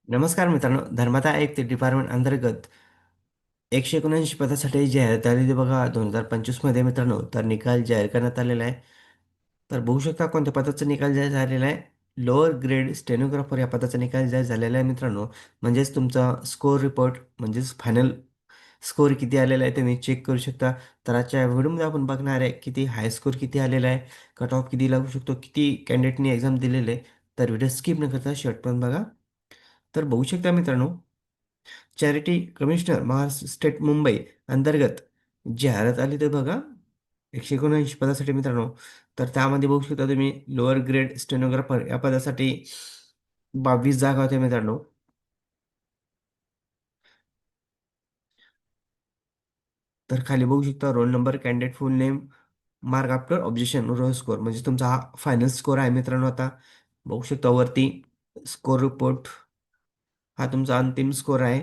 नमस्कार मित्रांनो, धर्मादाय आयुक्त डिपार्टमेंट अंतर्गत 179 पदासाठी जाहिरात आलेली बघा 2025 मध्ये मित्रांनो. तर निकाल जाहीर करण्यात आलेला आहे. तर बघू शकता कोणत्या पदाचा निकाल जाहीर झालेला आहे. लोअर ग्रेड स्टेनोग्राफर या पदाचा निकाल जाहीर झालेला आहे मित्रांनो. म्हणजेच तुमचा स्कोअर रिपोर्ट म्हणजेच फायनल स्कोअर किती आलेला आहे तुम्ही चेक करू शकता. तर आजच्या व्हिडिओमध्ये आपण बघणार आहे किती हाय स्कोअर किती आलेला आहे, कट ऑफ किती लागू शकतो, किती कॅन्डिडेटनी एक्झाम दिलेले आहे. तर व्हिडिओ स्किप न करता शेवटपर्यंत बघा. तर बघू शकता मित्रांनो, charity commissioner Maharashtra state Mumbai अंतर्गत जाहिरात आली तर बघा 179 पदासाठी मित्रांनो. तर त्यामध्ये बघू शकता तुम्ही लोअर ग्रेड स्टेनोग्राफर या पदासाठी 22 जागा होत्या मित्रांनो. तर खाली बघू शकता roll number, candidate full name, mark after objection, raw score म्हणजे तुमचा हा फायनल स्कोअर आहे मित्रांनो. आता बघू शकता वरती स्कोअर रिपोर्ट, हा तुमचा अंतिम स्कोअर आहे.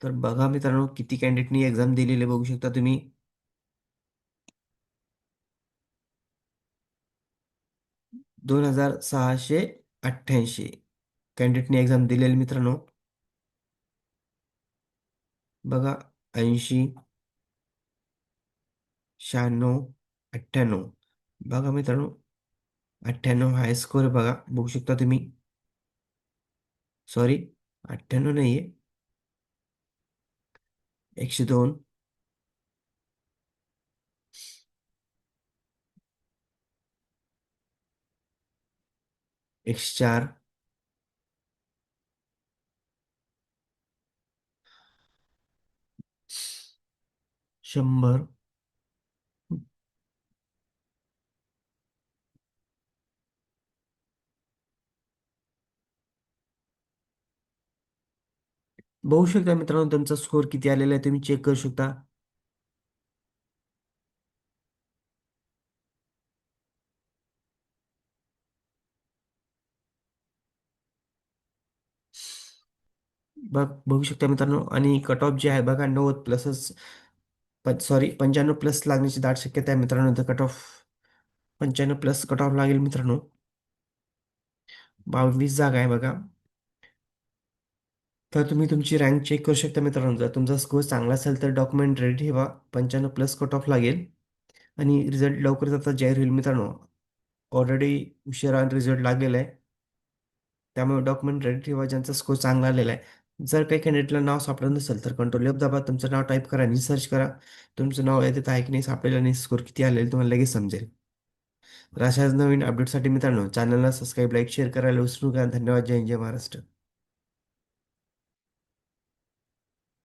तर बघा मित्रांनो किती कॅन्डिडेटनी एक्झाम दिलेले बघू शकता तुम्ही. 2688 कॅन्डिडेटनी एक्झाम दिलेली मित्रांनो. बघा 80, 96, 98. बघा मित्रांनो 98 हाय स्कोर आहे बघा बघू शकता तुम्ही. सॉरी, 98 नाही आहे, 102, 104, 100. बघू शकता मित्रांनो तुमचा स्कोर किती आलेला आहे तुम्ही चेक करू शकता. बघू शकता मित्रांनो. आणि कट ऑफ जे आहे बघा 90 प्लसच, सॉरी 95 प्लस लागण्याची दाट शक्यता आहे मित्रांनो. तर cut off 95 plus cut off लागेल मित्रांनो. 22 जागा आहे बघा. तर तुम्ही तुमची रँक चेक करू शकता मित्रांनो. जर तुमचा स्कोर चांगला असेल तर डॉक्युमेंट रेडी ठेवा. 95 प्लस कट ऑफ लागेल आणि रिझल्ट लवकरच आता जाहीर होईल मित्रांनो. ऑलरेडी उशिरा रिझल्ट लागलेला आहे. त्यामुळे डॉक्युमेंट रेडी ठेवा ज्यांचा स्कोर चांगला आलेला आहे. जर काही कॅन्डिडेटला नाव सापडलं नसेल तर कंट्रोल एफ दाबा, तुमचं नाव टाईप करा आणि सर्च करा. तुमचं नाव येत आहे की नाही सापडेल आणि स्कोर किती आलेला तुम्हाला लगेच समजेल. तर अशाच नवीन अपडेटसाठी मित्रांनो चॅनलला सबस्क्राईब, लाईक, शेअर करायला विसरू नका. धन्यवाद. जय हिंद, जय महाराष्ट्र.